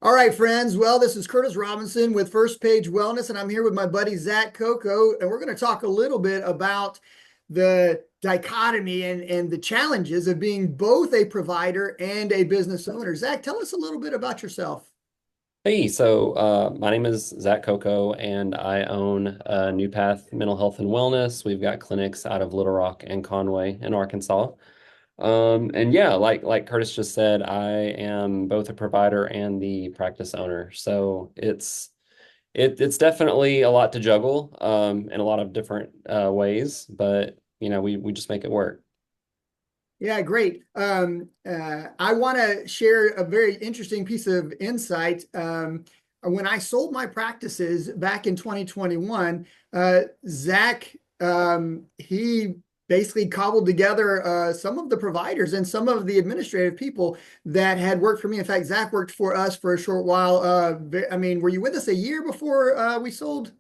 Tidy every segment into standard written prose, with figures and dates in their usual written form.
All right, friends. Well, this is Curtis Robinson with First Page Wellness, and I'm here with my buddy Zack Coco, and we're going to talk a little bit about the dichotomy and the challenges of being both a provider and a business owner. Zack, tell us a little bit about yourself. Hey, my name is Zach Coco, and I own New Path Mental Health and Wellness. We've got clinics out of Little Rock and Conway in Arkansas. And yeah, like Curtis just said, I am both a provider and the practice owner. So it's definitely a lot to juggle in a lot of different ways, but we just make it work. Yeah, great. I want to share a very interesting piece of insight. When I sold my practices back in 2021, Zach, he basically cobbled together some of the providers and some of the administrative people that had worked for me. In fact, Zach worked for us for a short while. I mean, were you with us a year before we sold?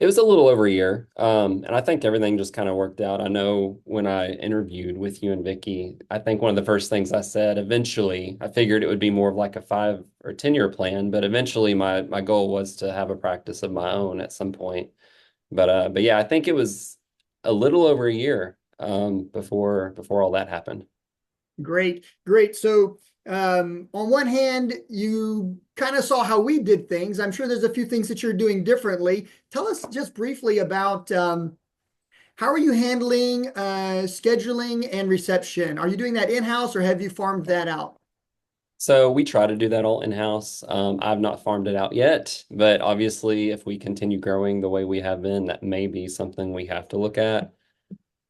It was a little over a year, and I think everything just kind of worked out. I know when I interviewed with you and Vicky, I think one of the first things I said, eventually, I figured it would be more of like a 5 or 10 year plan, but eventually my goal was to have a practice of my own at some point. But yeah, I think it was a little over a year before all that happened. Great, great. So, on one hand, you kind of saw how we did things. I'm sure there's a few things that you're doing differently. Tell us just briefly about how are you handling scheduling and reception? Are you doing that in-house or have you farmed that out? So we try to do that all in-house. I've not farmed it out yet, but obviously, if we continue growing the way we have been, that may be something we have to look at.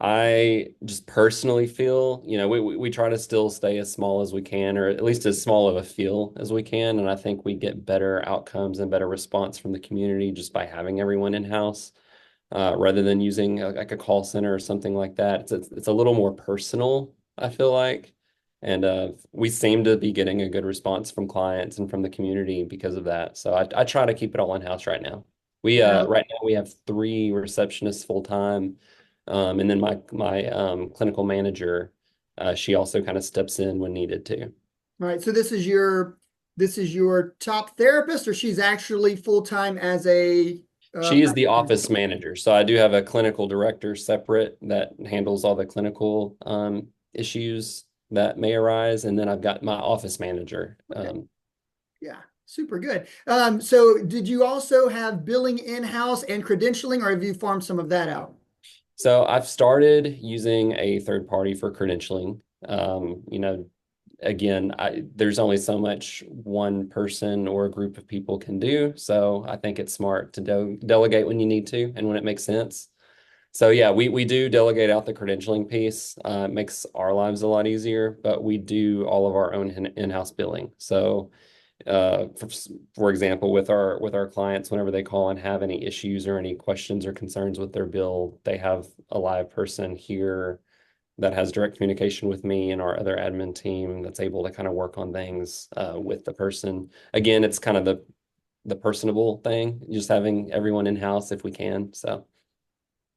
I just personally feel, we try to still stay as small as we can, or at least as small of a feel as we can. And I think we get better outcomes and better response from the community just by having everyone in-house, rather than using like a call center or something like that. It's a little more personal, I feel like. And we seem to be getting a good response from clients and from the community because of that. So I try to keep it all in-house right now. We Yeah. right now we have 3 receptionists full time. And then my clinical manager, she also kind of steps in when needed to. All right. So this is your top therapist, or she's actually full-time as a She is the practice manager? office manager. So I do have a clinical director separate that handles all the clinical issues that may arise. And then I've got my office manager. Okay. Yeah, super good. So did you also have billing in-house and credentialing, or have you farmed some of that out? So I've started using a third party for credentialing. Again, there's only so much one person or a group of people can do. So I think it's smart to delegate when you need to and when it makes sense. So yeah, we do delegate out the credentialing piece. It makes our lives a lot easier, but we do all of our own in-house billing. So for example, with our clients, whenever they call and have any issues or any questions or concerns with their bill, they have a live person here that has direct communication with me and our other admin team that's able to kind of work on things with the person. Again, it's kind of the personable thing, just having everyone in-house if we can. So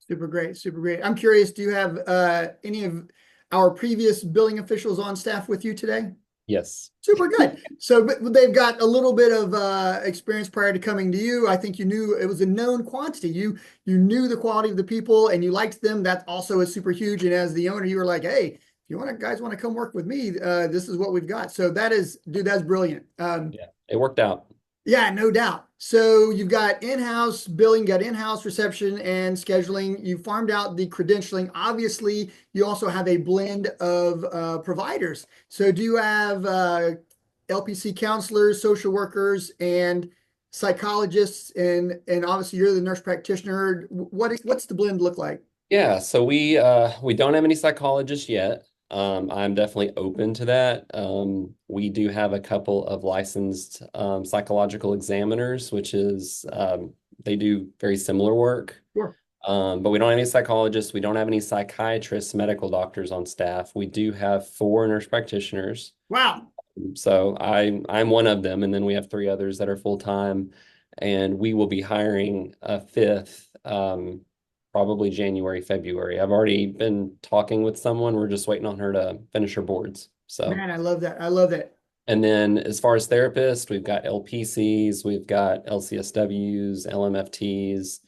Super great, super great. I'm curious, do you have any of our previous billing officials on staff with you today? yes. Super good. So but they've got a little bit of experience prior to coming to you. I think you knew it was a known quantity. You knew the quality of the people and you liked them. That also is super huge. And as the owner, you were like, hey, if you guys want to come work with me, this is what we've got. So that is, dude, that's brilliant. Yeah, it worked out. Yeah, no doubt. So you've got in-house billing, got in-house reception and scheduling. You farmed out the credentialing. Obviously, you also have a blend of providers. So do you have LPC counselors, social workers, and psychologists? And obviously, you're the nurse practitioner. What's the blend look like? Yeah, so we don't have any psychologists yet. I'm definitely open to that. We do have a couple of licensed psychological examiners, which is they do very similar work. Sure. But we don't have any psychologists. We don't have any psychiatrists, medical doctors on staff. We do have 4 nurse practitioners. Wow. So I'm one of them, and then we have 3 others that are full time, and we will be hiring a fifth, probably January, February. I've already been talking with someone. We're just waiting on her to finish her boards. So Man, I love that. I love that. And then as far as therapists, we've got LPCs, we've got LCSWs, LMFTs,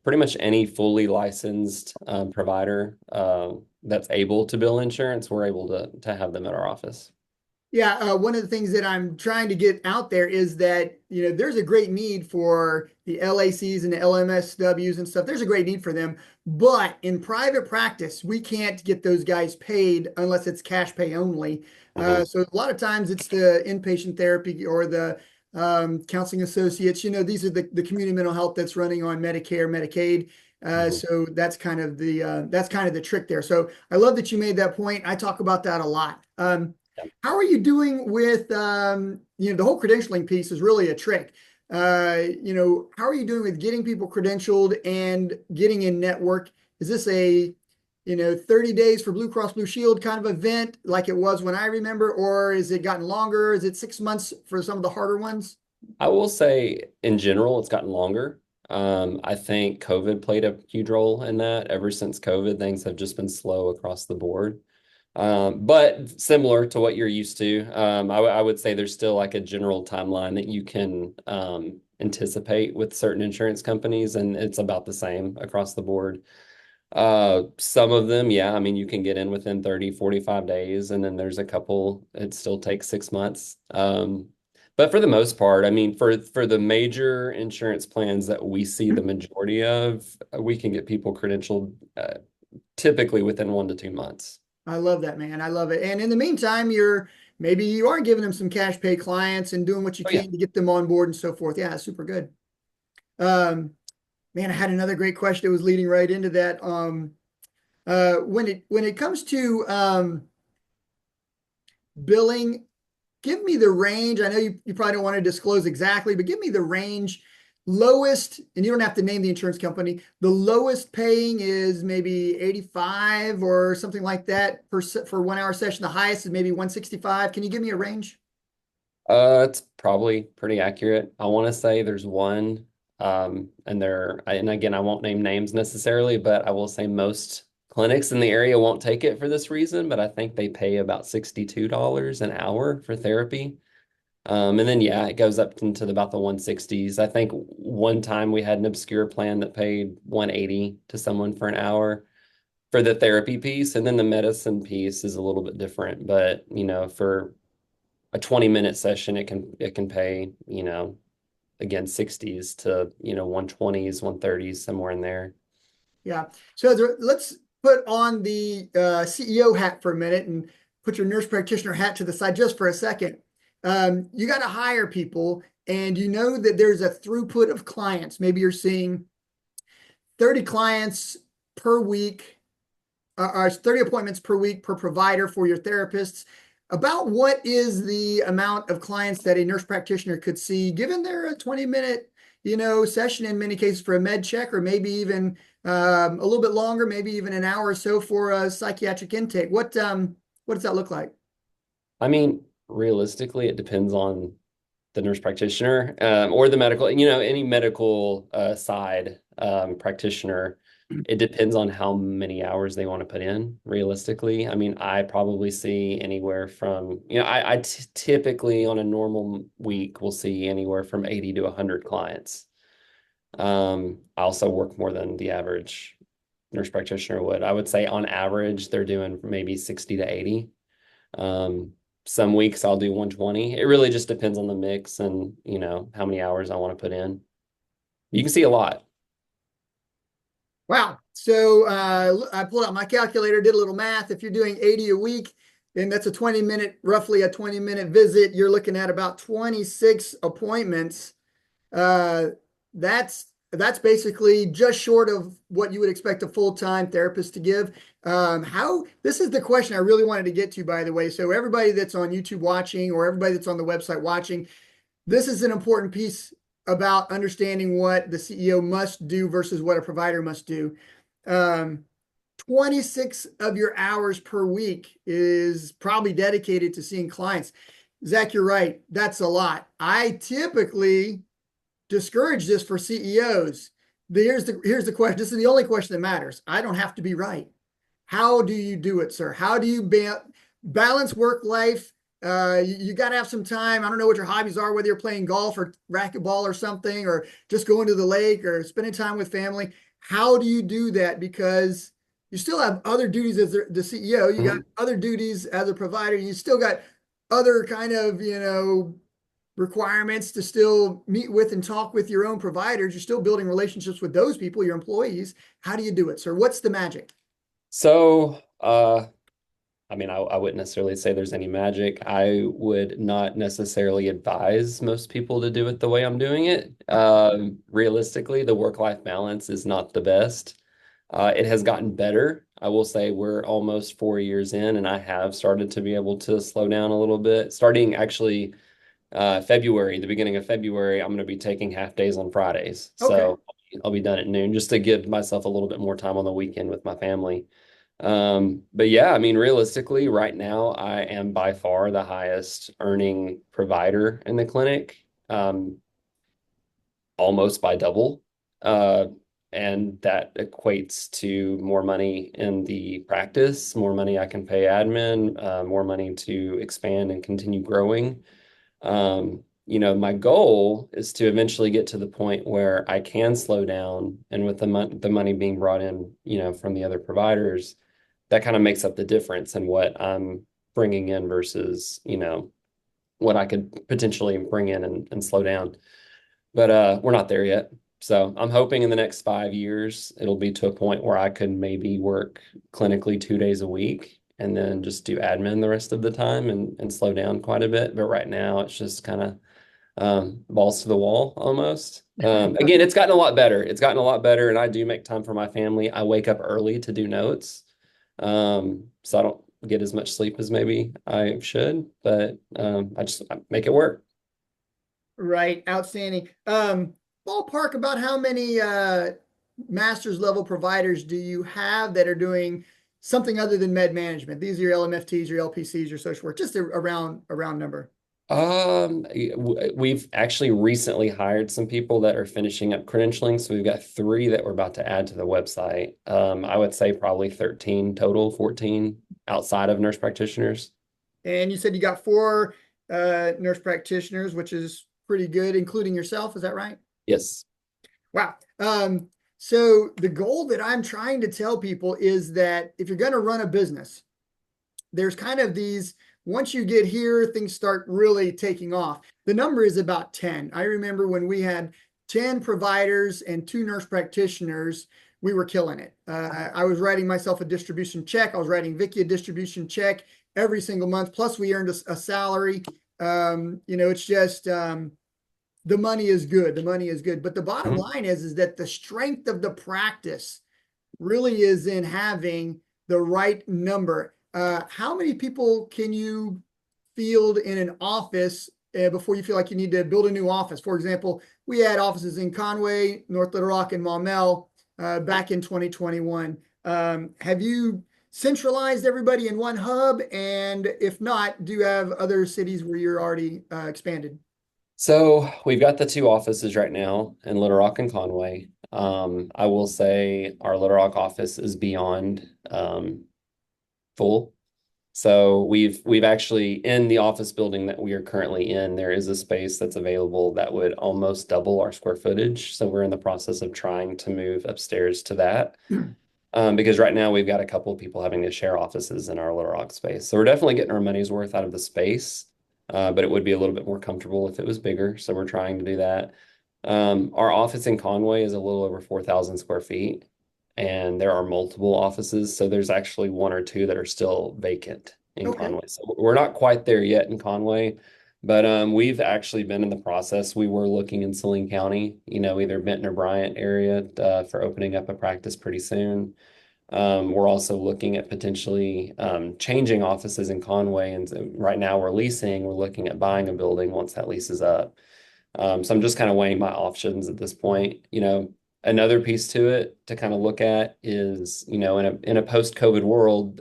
pretty much any fully licensed provider that's able to bill insurance, we're able to have them at our office. Yeah, one of the things that I'm trying to get out there is that, there's a great need for the LACs and the LMSWs and stuff. There's a great need for them. But in private practice, we can't get those guys paid unless it's cash pay only. Mhm, So a lot of times it's the inpatient therapy or the counseling associates. These are the community mental health that's running on Medicare, Medicaid. mhm. So that's kind of the trick there. So I love that you made that point. I talk about that a lot. How are you doing with, the whole credentialing piece is really a trick. How are you doing with getting people credentialed and getting in network? Is this a, 30 days for Blue Cross Blue Shield kind of event like it was when I remember, or is it gotten longer? Is it 6 months for some of the harder ones? I will say in general, it's gotten longer. I think COVID played a huge role in that. Ever since COVID, things have just been slow across the board. But similar to what you're used to, I would say there's still like a general timeline that you can anticipate with certain insurance companies, and it's about the same across the board. Some of them, yeah, I mean, you can get in within 30, 45 days, and then there's a couple, it still takes 6 months. But for the most part, I mean, for the major insurance plans that we see the majority of, we can get people credentialed typically within 1 to 2 months. I love that, man. I love it. And in the meantime, maybe you are giving them some cash pay clients and doing what you Oh yeah. can to get them on board and so forth. Yeah, super good. Um, Man, I had another great question that was leading right into that. When it comes to billing, give me the range. I know you probably don't want to disclose exactly, but give me the range. Lowest, and you don't have to name the insurance company. The lowest paying is maybe 85 or something like that for 1 hour session. The highest is maybe 165. Can you give me a range? It's probably pretty accurate. I want to say there's one, and again, I won't name names necessarily, but I will say most clinics in the area won't take it for this reason, but I think they pay about $62 an hour for therapy. And then yeah, it goes up into about the 160s. I think one time we had an obscure plan that paid 180 to someone for an hour for the therapy piece, and then the medicine piece is a little bit different, but for a 20-minute session, it can pay, again, 60s to, 120s, 130s, somewhere in there. Yeah. So let's put on the CEO hat for a minute and put your nurse practitioner hat to the side just for a second. You got to hire people, and you know that there's a throughput of clients. Maybe you're seeing 30 clients per week, or 30 appointments per week per provider for your therapists. About what is the amount of clients that a nurse practitioner could see given their 20-minute, session in many cases for a med check, or maybe even a little bit longer, maybe even an hour or so for a psychiatric intake. What does that look like? I mean, realistically, it depends on the nurse practitioner or the medical, any medical side practitioner. It depends on how many hours they want to put in, realistically. I mean, I probably see anywhere from, I typically on a normal week will see anywhere from 80 to 100 clients. I also work more than the average nurse practitioner would. I would say on average, they're doing maybe 60 to 80. Um, some weeks I'll do 120. It really just depends on the mix and, how many hours I want to put in. You can see a lot. Wow. So I pulled out my calculator, did a little math. If you're doing 80 a week, and that's roughly a 20-minute visit, you're looking at about 26 appointments. Uh, that's basically just short of what you would expect a full-time therapist to give. This is the question I really wanted to get to, by the way. So everybody that's on YouTube watching, or everybody that's on the website watching, this is an important piece about understanding what the CEO must do versus what a provider must do. Um, 26 of your hours per week is probably dedicated to seeing clients. Zach, you're right. That's a lot. I typically discourage this for CEOs. Here's the question. This is the only question that matters. I don't have to be right. How do you do it, sir? How do you balance work life You got to have some time. I don't know what your hobbies are, whether you're playing golf or racquetball or something, or just going to the lake or spending time with family. How do you do that? Because you still have other duties as the CEO. You got Mhm. other duties as a provider. You still got other kind of, requirements to still meet with and talk with your own providers. You're still building relationships with those people, your employees. How do you do it, sir? What's the magic? So, I mean, I wouldn't necessarily say there's any magic. I would not necessarily advise most people to do it the way I'm doing it. Realistically, the work-life balance is not the best. It has gotten better. I will say we're almost 4 years in, and I have started to be able to slow down a little bit. Starting actually February, the beginning of February, I'm going to be taking half days on Fridays. Okay. So I'll be done at noon just to give myself a little bit more time on the weekend with my family. But yeah, I mean, realistically, right now, I am by far the highest earning provider in the clinic, almost by double. Uh, and that equates to more money in the practice, more money I can pay admin, more money to expand and continue growing. My goal is to eventually get to the point where I can slow down, and with the money being brought in, from the other providers, that kind of makes up the difference in what I'm bringing in versus, what I could potentially bring in and slow down. But we're not there yet. So I'm hoping in the next 5 years, it'll be to a point where I could maybe work clinically 2 days a week and then just do admin the rest of the time and slow down quite a bit. But right now, it's just kind of balls to the wall almost. Again, it's gotten a lot better. It's gotten a lot better, and I do make time for my family. I wake up early to do notes, so I don't get as much sleep as maybe I should, but I make it work. Right. Outstanding. Ballpark about how many master's level providers do you have that are doing something other than med management? These are your LMFTs, your LPCs, your social work, just a round number. We've actually recently hired some people that are finishing up credentialing. So we've got three that we're about to add to the website. I would say probably 13 total, 14 outside of nurse practitioners. And you said you got four nurse practitioners, which is pretty good, including yourself. Is that right? Yes. Wow. So the goal that I'm trying to tell people is that if you're going to run a business, there's kind of these, once you get here, things start really taking off. The number is about 10. I remember when we had 10 providers and two nurse practitioners, we were killing it. I was writing myself a distribution check. I was writing Vicky a distribution check every single month. Plus, we earned a salary. It's just the money is good. The money is good. But the bottom Mhm. line is that the strength of the practice really is in having the right number. How many people can you field in an office before you feel like you need to build a new office? For example, we had offices in Conway, North Little Rock, and Maumelle back in 2021. Have you centralized everybody in one hub? And if not, do you have other cities where you're already expanded? So we've got the two offices right now in Little Rock and Conway. I will say our Little Rock office is beyond full. So we've actually in the office building that we are currently in, there is a space that's available that would almost double our square footage. So we're in the process of trying to move upstairs to that. Because right now we've got a couple of people having to share offices in our Little Rock space. So we're definitely getting our money's worth out of the space, but it would be a little bit more comfortable if it was bigger. So we're trying to do that. Our office in Conway is a little over 4,000 square feet, and there are multiple offices. So there's actually one or two that are still vacant in Okay. Conway. So we're not quite there yet in Conway, but we've actually been in the process. We were looking in Saline County, either Benton or Bryant area for opening up a practice pretty soon. We're also looking at potentially changing offices in Conway. And right now we're looking at buying a building once that lease is up. So I'm just kind of weighing my options at this point. Another piece to it to kind of look at is, in a post-COVID world,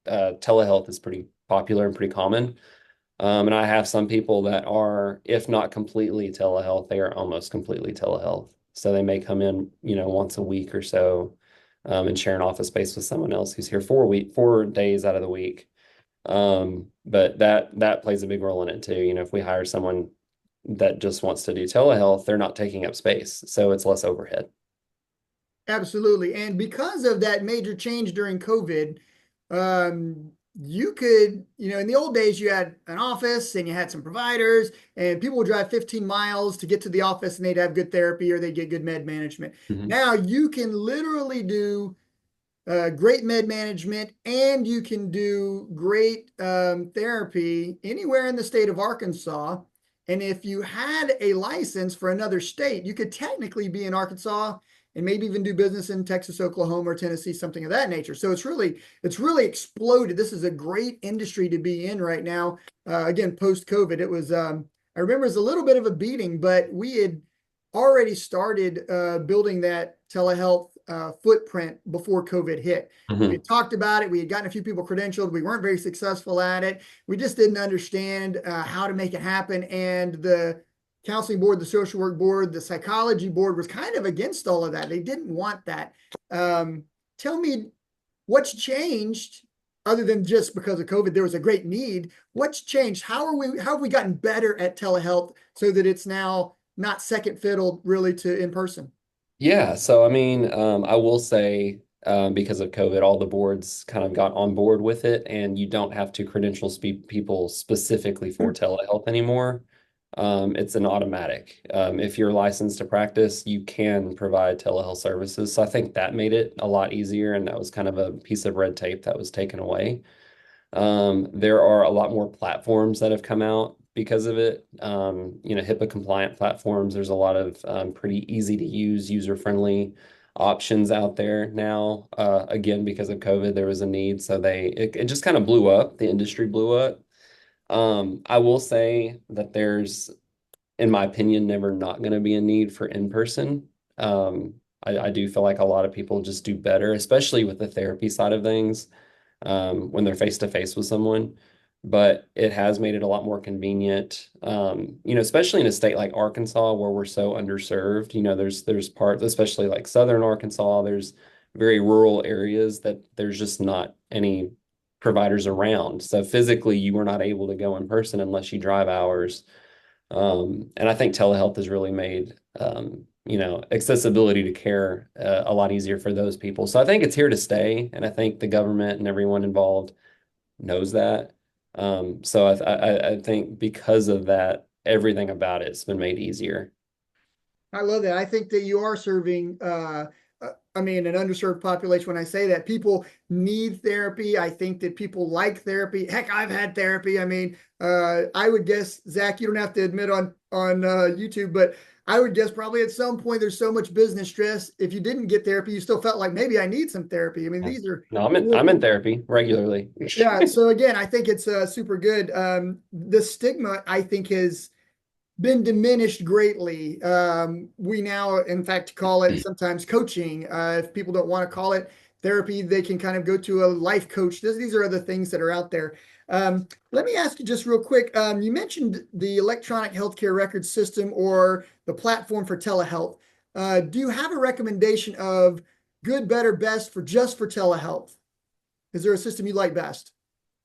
telehealth is pretty popular and pretty common. And I have some people that are, if not completely telehealth, they are almost completely telehealth. So they may come in, once a week or so, and share an office space with someone else who's here 4 days out of the week. But that plays a big role in it too. If we hire someone that just wants to do telehealth, they're not taking up space, so it's less overhead. Absolutely. And because of that major change during COVID, you could, in the old days, you had an office and you had some providers, and people would drive 15 miles to get to the office and they'd have good therapy or they'd get good med management. Mhm. Now you can literally do great med management, and you can do great therapy anywhere in the state of Arkansas. And if you had a license for another state, you could technically be in Arkansas and maybe even do business in Texas, Oklahoma, or Tennessee, something of that nature. So it's really exploded. This is a great industry to be in right now. Again, post COVID, it was I remember it was a little bit of a beating, but we had already started building that telehealth footprint before COVID hit. We Mhm. had talked about it. We had gotten a few people credentialed. We weren't very successful at it. We just didn't understand how to make it happen. And the counseling board, the social work board, the psychology board was kind of against all of that. They didn't want that. Um, Tell me what's changed other than just because of COVID, there was a great need. What's changed? How have we gotten better at telehealth so that it's now not second fiddle really to in person? Yeah, so I mean, I will say because of COVID, all the boards kind of got on board with it, and you don't have to credential people specifically for telehealth anymore. It's an automatic. If you're licensed to practice, you can provide telehealth services. So I think that made it a lot easier, and that was kind of a piece of red tape that was taken away. There are a lot more platforms that have come out because of it. HIPAA compliant platforms. There's a lot of pretty easy to use, user-friendly options out there now. Again, because of COVID, there was a need, so it just kind of blew up. The industry blew up. I will say that there's, in my opinion, never not going to be a need for in-person. I do feel like a lot of people just do better, especially with the therapy side of things when they're face to face with someone. But it has made it a lot more convenient, especially in a state like Arkansas where we're so underserved. There's parts, especially like southern Arkansas, there's very rural areas that there's just not any providers around. So physically, you were not able to go in person unless you drive hours. And I think telehealth has really made accessibility to care a lot easier for those people. So I think it's here to stay, and I think the government and everyone involved knows that. So I think because of that, everything about it's been made easier. I love that. I think that you are serving, I mean, an underserved population. When I say that, people need therapy. I think that people like therapy. Heck, I've had therapy. I mean, I would guess, Zach, you don't have to admit on YouTube, but I would guess probably at some point there's so much business stress. If you didn't get therapy, you still felt like maybe I need some therapy. I mean, Yeah. these are No, I'm in real I'm in people. therapy regularly. Yeah. So again, I think it's super good. The stigma, I think, has been diminished greatly. We now, in fact, call it sometimes coaching. If people don't want to call it therapy, they can kind of go to a life coach. These are other things that are out there. Let me ask you just real quick. You mentioned the electronic healthcare record system or the platform for telehealth. Do you have a recommendation of good, better, best for just for telehealth? Is there a system you like best?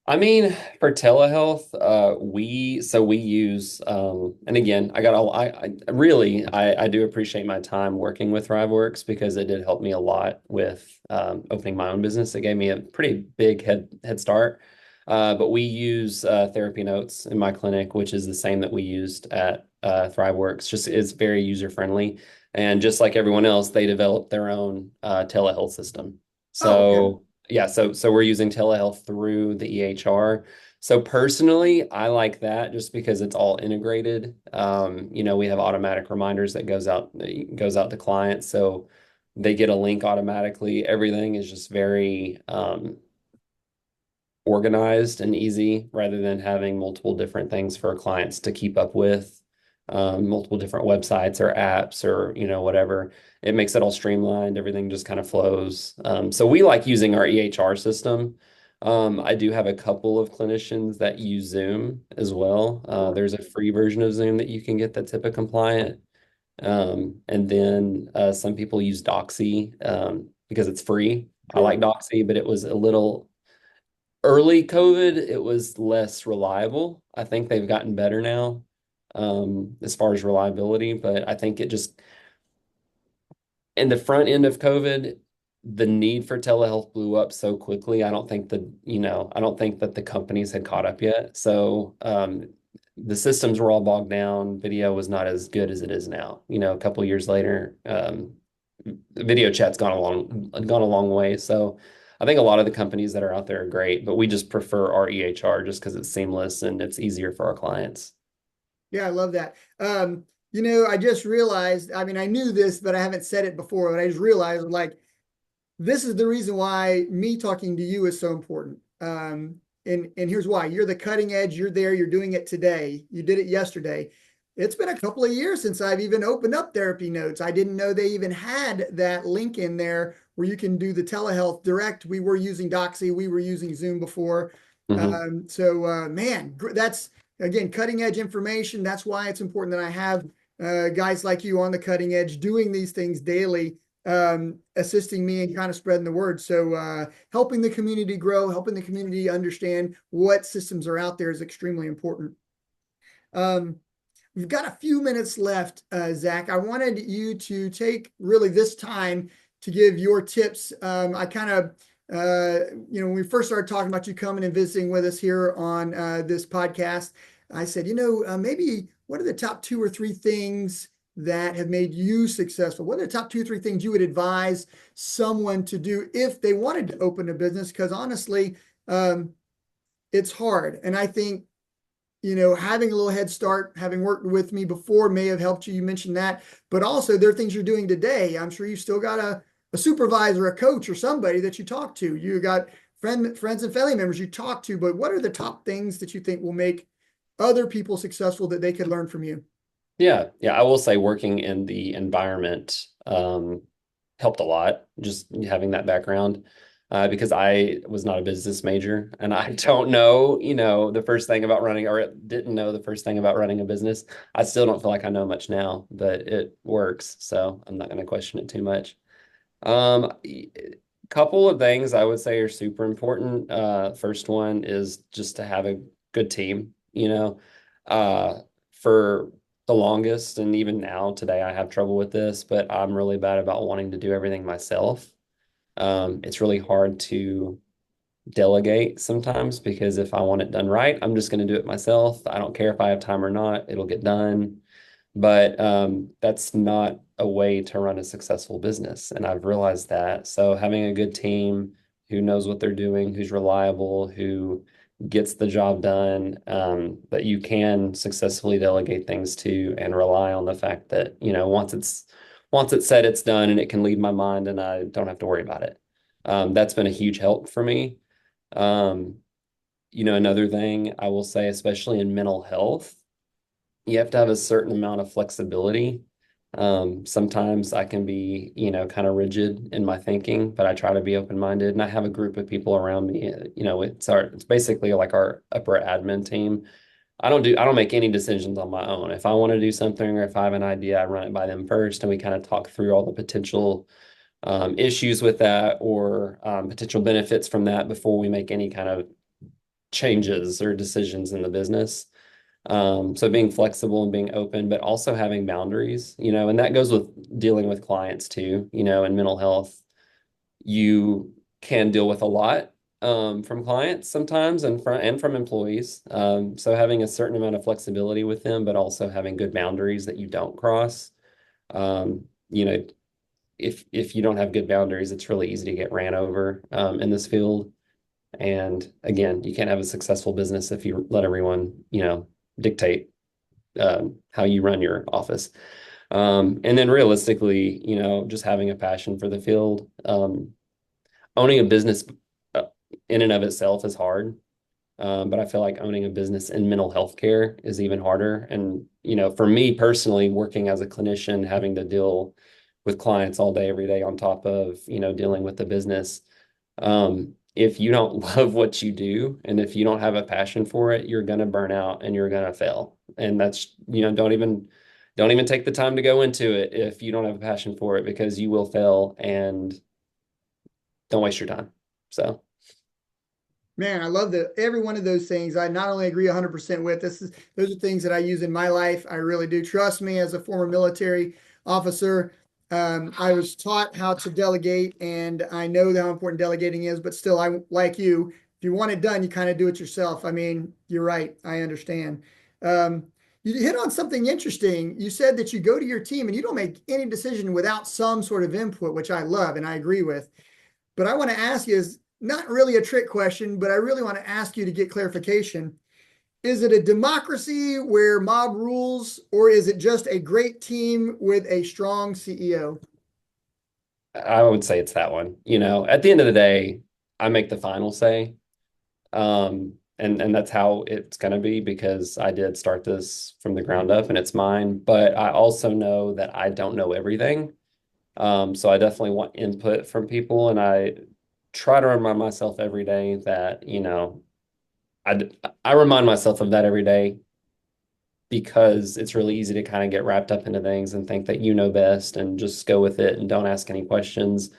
I mean, for telehealth, we use and again, I really I do appreciate my time working with ThriveWorks because it did help me a lot with opening my own business. It gave me a pretty big head start. But we use Therapy Notes in my clinic, which is the same that we used at ThriveWorks. Just it's very user friendly, and just like everyone else, they developed their own telehealth system. Oh, okay. So yeah, so we're using telehealth through the EHR. So personally, I like that just because it's all integrated. We have automatic reminders that goes out to clients, so they get a link automatically. Everything is just very organized and easy rather than having multiple different things for clients to keep up with, multiple different websites or apps or whatever. It makes it all streamlined. Everything just kind of flows. So we like using our EHR system. I do have a couple of clinicians that use Zoom as well. There's a free version of Zoom that you can get that's HIPAA compliant. And then some people use Doxy because it's free. I like Sure. Doxy, but it was a little Early COVID, it was less reliable. I think they've gotten better now, as far as reliability, but I think it just in the front end of COVID, the need for telehealth blew up so quickly. I don't think that the companies had caught up yet. So the systems were all bogged down. Video was not as good as it is now. A couple years later, video chat's gone a long way. So I think a lot of the companies that are out there are great, but we just prefer our EHR just because it's seamless and it's easier for our clients. Yeah, I love that. I just realized, I mean, I knew this, but I haven't said it before, but I just realized like this is the reason why me talking to you is so important. And here's why. You're the cutting edge, you're there, you're doing it today. You did it yesterday. It's been a couple of years since I've even opened up therapy notes. I didn't know they even had that link in there where you can do the telehealth direct. We were using Doxy, we were using Zoom before. Hmm. Man, that's again cutting edge information. That's why it's important that I have guys like you on the cutting edge doing these things daily, assisting me and kind of spreading the word. So helping the community grow, helping the community understand what systems are out there is extremely important. Um, we've got a few minutes left, Zack. I wanted you to take really this time to give your tips. I kind of, when we first started talking about you coming and visiting with us here on this podcast, I said, maybe what are the top two or three things that have made you successful? What are the top two or three things you would advise someone to do if they wanted to open a business? Because honestly, it's hard. And I think having a little head start, having worked with me before may have helped you. You mentioned that, but also there are things you're doing today. I'm sure you still got a supervisor, a coach, or somebody that you talk to. You got friends and family members you talk to, but what are the top things that you think will make other people successful that they could learn from you? Yeah, yeah, I will say working in the environment helped a lot, just having that background, because I was not a business major and I don't know, the first thing about running, or didn't know the first thing about running a business. I still don't feel like I know much now, but it works, so I'm not going to question it too much. Couple of things I would say are super important. First one is just to have a good team, for the longest, and even now today I have trouble with this, but I'm really bad about wanting to do everything myself. It's really hard to delegate sometimes because if I want it done right, I'm just going to do it myself. I don't care if I have time or not, it'll get done. But that's not a way to run a successful business. And I've realized that. So having a good team who knows what they're doing, who's reliable, who gets the job done, that you can successfully delegate things to and rely on the fact that, once it's said, it's done and it can leave my mind and I don't have to worry about it. That's been a huge help for me. Um, another thing I will say, especially in mental health, you have to have a certain amount of flexibility. Sometimes I can be, kind of rigid in my thinking, but I try to be open-minded. And I have a group of people around me. It's basically like our upper admin team. I don't make any decisions on my own. If I want to do something or if I have an idea, I run it by them first, and we kind of talk through all the potential issues with that or potential benefits from that before we make any kind of changes or decisions in the business. So being flexible and being open, but also having boundaries, and that goes with dealing with clients too, in mental health. You can deal with a lot from clients sometimes and from employees. So having a certain amount of flexibility with them, but also having good boundaries that you don't cross. Um, you know, if you don't have good boundaries, it's really easy to get ran over in this field. And again, you can't have a successful business if you let everyone, dictate how you run your office. And then realistically, just having a passion for the field. Owning a business uh, in and of itself is hard. But I feel like owning a business in mental health care is even harder. And, for me personally, working as a clinician, having to deal with clients all day, every day on top of, dealing with the business. If you don't love what you do and if you don't have a passion for it, you're gonna burn out and you're gonna fail. And that's, don't even take the time to go into it if you don't have a passion for it because you will fail and don't waste your time. So Man, I love that every one of those things. I not only agree 100% with. Those are things that I use in my life. I really do. Trust me, as a former military officer, I was taught how to delegate, and I know how important delegating is. But still, I like you. If you want it done, you kind of do it yourself. I mean, you're right. I understand. Um, you hit on something interesting. You said that you go to your team and you don't make any decision without some sort of input, which I love and I agree with. But I want to ask you, is not really a trick question, but I really want to ask you to get clarification. Is it a democracy where mob rules, or is it just a great team with a strong CEO? I would say it's that one. At the end of the day, I make the final say. And that's how it's going to be because I did start this from the ground up and it's mine. But I also know that I don't know everything. So I definitely want input from people, and I try to remind myself every day that, I I remind myself of that every day because it's really easy to kind of get wrapped up into things and think that you know best and just go with it and don't ask any questions.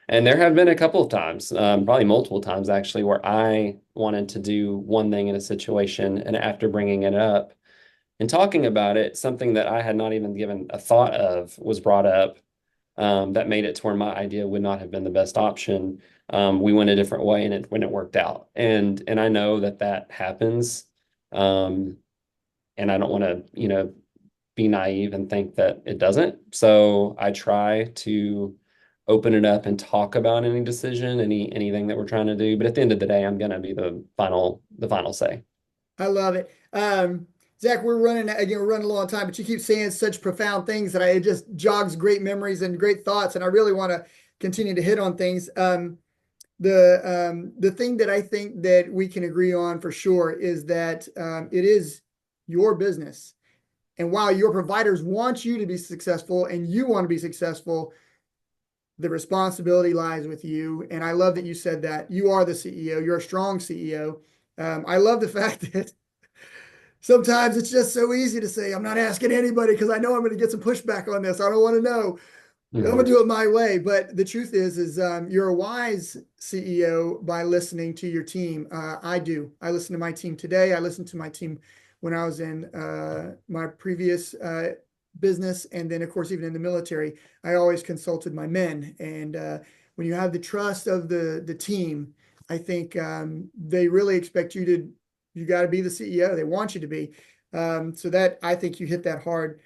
And there have been a couple of times, probably multiple times actually, where I wanted to do one thing in a situation, and after bringing it up and talking about it, something that I had not even given a thought of was brought up, that made it to where my idea would not have been the best option. We went a different way, and when it worked out, and I know that that happens, um, and I don't want to, be naive and think that it doesn't. So I try to open it up and talk about any decision, anything that we're trying to do. But at the end of the day, I'm gonna be the final say. I love it. Zack, we're running again, we're running low on time, but you keep saying such profound things that it just jogs great memories and great thoughts. And I really want to continue to hit on things. The thing that I think that we can agree on for sure is that it is your business. And while your providers want you to be successful and you want to be successful, the responsibility lies with you. And I love that you said that. You are the CEO, you're a strong CEO. I love the fact that sometimes it's just so easy to say, I'm not asking anybody because I know I'm going to get some pushback on this. I don't want to know. I'm gonna Mhm. do it my way. But the truth is you're a wise CEO by listening to your team. I do. I listen to my team today. I listened to my team when I was in my previous business, and then of course even in the military. I always consulted my men, and when you have the trust of the team, I think they really expect you to. You got to be the CEO. They want you to be. So that I think you hit that hard.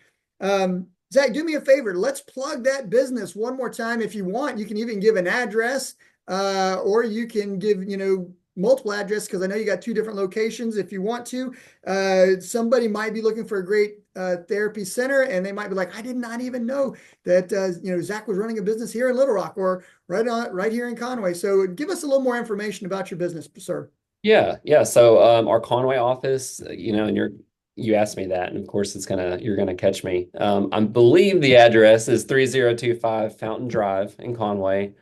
Zack, do me a favor. Let's plug that business one more time. If you want, you can even give an address, or you can give, multiple addresses because I know you got two different locations if you want to. Somebody might be looking for a great therapy center, and they might be like, I did not even know that Zack was running a business here in Little Rock or right here in Conway. So give us a little more information about your business, sir. Yeah, yeah. So our Conway office, and you asked me that, and of course you're gonna catch me. I believe the address is 3025 Fountain Drive in Conway.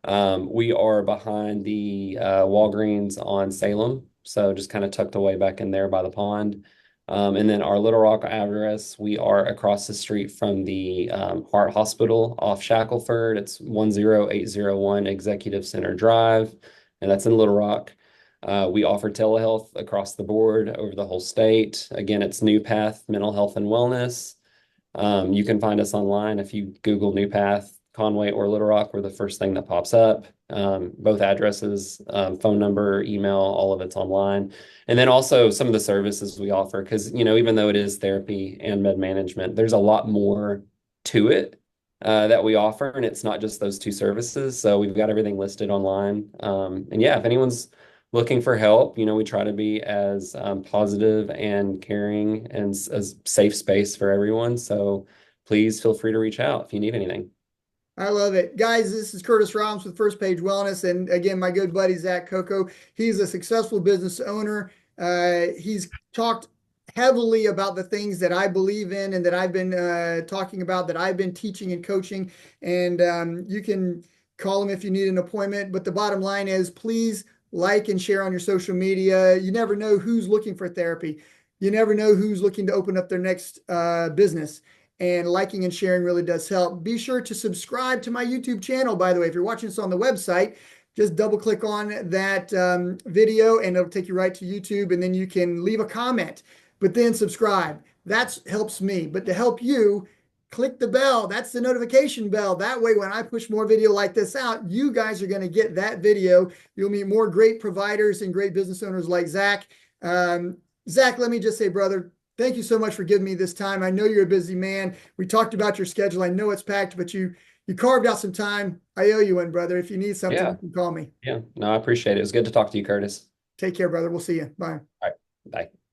We are behind the Walgreens on Salem, so just kind of tucked away back in there by the pond. And then our Little Rock address, we are across the street from the Heart Hospital off Shackelford. It's 10801 Executive Center Drive, and that's in Little Rock. We offer telehealth across the board over the whole state. Again, it's New Path Mental Health and Wellness. You can find us online if you Google New Path, Conway, or Little Rock. We're the first thing that pops up. Both addresses, phone number, email, all of it's online. And then also some of the services we offer, because, even though it is therapy and med management, there's a lot more to it that we offer. And it's not just those two services. So we've got everything listed online. And yeah, if anyone's looking for help, we try to be as positive and caring and as safe space for everyone. So please feel free to reach out if you need anything. I love it. Guys, this is Curtis Robbins with First Page Wellness. And again, my good buddy, Zack Coco. He's a successful business owner. He's talked heavily about the things that I believe in and that I've been talking about, that I've been teaching and coaching. And you can call him if you need an appointment. But the bottom line is please like and share on your social media. You never know who's looking for therapy. You never know who's looking to open up their next business, and liking and sharing really does help. Be sure to subscribe to my YouTube channel, by the way. If you're watching this on the website, just double click on that video and it'll take you right to YouTube, and then you can leave a comment, but then subscribe. That helps me. But to help you, click the bell. That's the notification bell. That way, when I push more video like this out, you guys are going to get that video. You'll meet more great providers and great business owners like Zack. Zack, let me just say, brother, thank you so much for giving me this time. I know you're a busy man. We talked about your schedule. I know it's packed, but you carved out some time. I owe you one, brother. If you need something, Yeah. you can call me. Yeah. No, I appreciate it. It was good to talk to you, Curtis. Take care, brother. We'll see you. Bye. All right. Bye.